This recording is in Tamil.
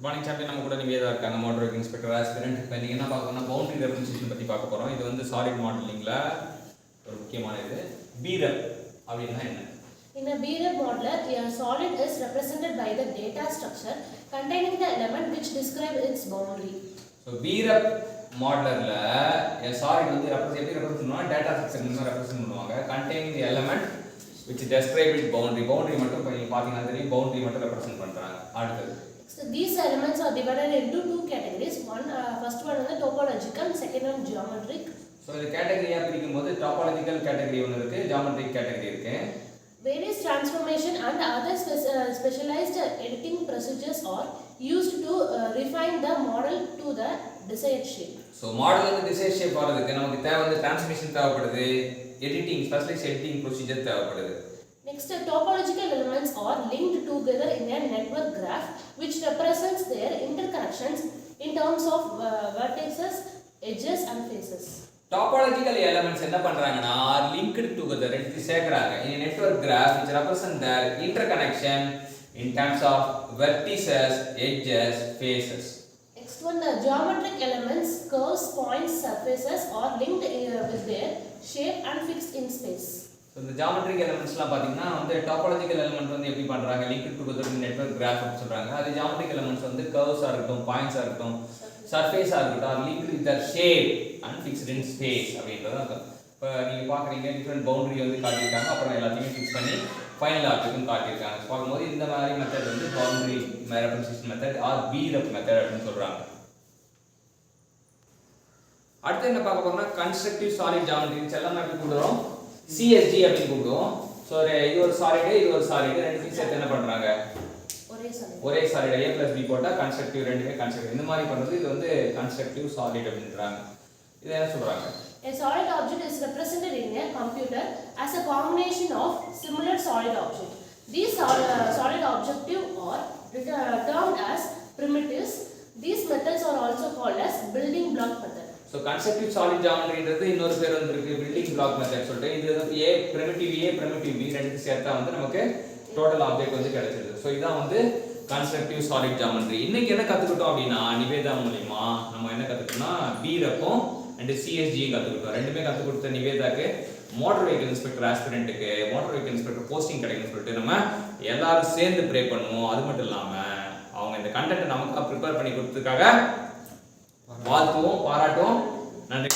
மார்னிங் சாம்பியன் நம்ம கூட நிவேதா இருக்காங்க, மோட்டர் வெஹிக்கிள் இன்ஸ்பெக்டர் ஆஸ்பிரண்ட். இப்போ நீங்கள் என்ன பார்க்க போனால் பவுண்டரி ரெப்ரசன்டேஷன் பற்றி பார்க்க போகிறோம். இது வந்து சாலிட் மாடலிங்கில் ஒரு முக்கியமான இது. BREP அப்படின்னா என்ன? In a BREP modeler, a solid is represented by the data structure containing the element which describe its boundary. So BREP மாடலரில் a solid வந்து எப்படி ரெப்ரசென்ட் பண்ணுவாங்க, டேட்டா ஸ்ட்ரக்சர் ரெப்ரசென்ட் பண்ணுவாங்க. containing the element which describe its boundary. boundary மட்டும் இப்போ நீங்கள் பார்த்தீங்கன்னா தெரியும், boundary மட்டும் ரெப்ரசென்ட் பண்ணுறாங்க. அடுத்தது So these elements are divided into two categories. First one is topological, second one geometric. So இந்த கேட்டகரியா பிரிக்கும்போது topological category ஒன்று இருக்கு, geometric category இருக்கு. Various transformation and other specialized editing procedures are used to refine the model to the desired shape. So model வந்து desired shape வரதுக்கு நமக்கு தேவை வந்து transformation தேவைப்படுது, editing specialized editing procedure தேவைப்படுது. Next, topological elements are linked together in a network graph which represents their interconnections in terms of vertices, edges and faces. Topological elements என்ன பண்றாங்கன்னா are linked together ரெண்டு சேர்க்கறாங்க in a network graph which represent their interconnection in terms of vertices, edges, faces. Next one, the geometric elements, curves, points, surfaces are linked with their shape and fixed in space. So இந்த geometric elementsலாம் பாத்தீங்கன்னா வந்து topological element வந்து எப்படி பண்றாங்க, linked together in network graph அப்படி சொல்றாங்க. அது geometric elements வந்து curves ஆ இருக்கட்டும், points ஆ இருக்கட்டும், surface ஆ இருக்கட்டும், are linked with their shape and fixed in space அப்படின்றது அர்த்தம். இப்போ நீங்க பாக்குறீங்க டிஃபரண்ட் பவுண்டரி வந்து காட்டியிருக்காங்க, அப்புறம் எல்லாத்தையும் ஃபிக்ஸ் பண்ணி ஃபைனல் ஆப்ஜெக்ட்டும் காட்டியிருக்காங்க. பார்க்கும்போது இந்த மாதிரி மெத்தட் வந்து boundary representation method R BREP method அப்படின்னு சொல்றாங்க. அடுத்து என்ன பார்க்க போறோம்னா கன்ஸ்ட்ரக்டிவ் சாலிட் ஜியோமெட்ரி. செல்லமா எப்படி கூப்பிடுறோம், CSG அப்படின்னு கூப்பிடுவோம். ஸோ இது ஒரு சாலிடு, இது ஒரு சாலிடு, ரெண்டு சேர்த்து என்ன பண்றாங்க, ஒரே சாலிட் A+B போட்டா கன்ஸ்ட்ரக்டிவ், ரெண்டுமே கன்ஸ்ட்ரக்டிவ். இந்த மாதிரி பண்றது இது வந்து கன்ஸ்ட்ரக்டிவ் சாலிட் அப்படின்றாங்க. இது என்ன சொல்றாங்க, a solid object is represented in a computer as a combination of similar solid objects. These solid objects are termed as primitives. These methods are also called as building block method. So constructive solid geometryன்றது இன்னொரு பேர் வந்து இருக்கு, building block method சொல்லிட்டு. இது வந்து A primitive B ரெண்டு சேர்த்தா வந்து நமக்கு டோட்டல் ஆப்ஜெக்ட் வந்து கிடைச்சிருது. ஸோ இதான் வந்து கன்ஸ்ட்ரக்டிவ் சாலிட் ஜியோமெட்ரி. இன்னைக்கு என்ன கத்துக்கிட்டோம் அப்படின்னா நிவேதா மூலமா நம்ம என்ன கத்துக்கிட்டோம்னா BREPம் அண்ட் CSGயும் கத்துக்கிட்டோம். ரெண்டுமே கத்து கொடுத்த நிவேதாக்கு மோட்டார் வெஹிக்கிள் இன்ஸ்பெக்டர் ஆஸ்பிரண்ட்டுக்கு மோட்டார் வெஹிக்கிள் இன்ஸ்பெக்டர் போஸ்டிங் கிடைக்கும்னு சொல்லிட்டு நம்ம எல்லாரும் சேர்ந்து ப்ரே பண்ணுவோம். அது மட்டும் இல்லாம அவங்க இந்த கண்டென்ட் நமக்கு ப்ரிப்பேர் பண்ணி கொடுத்ததுக்காக வாழ்த்துவோம், பாராட்டுவோம். நன்றி.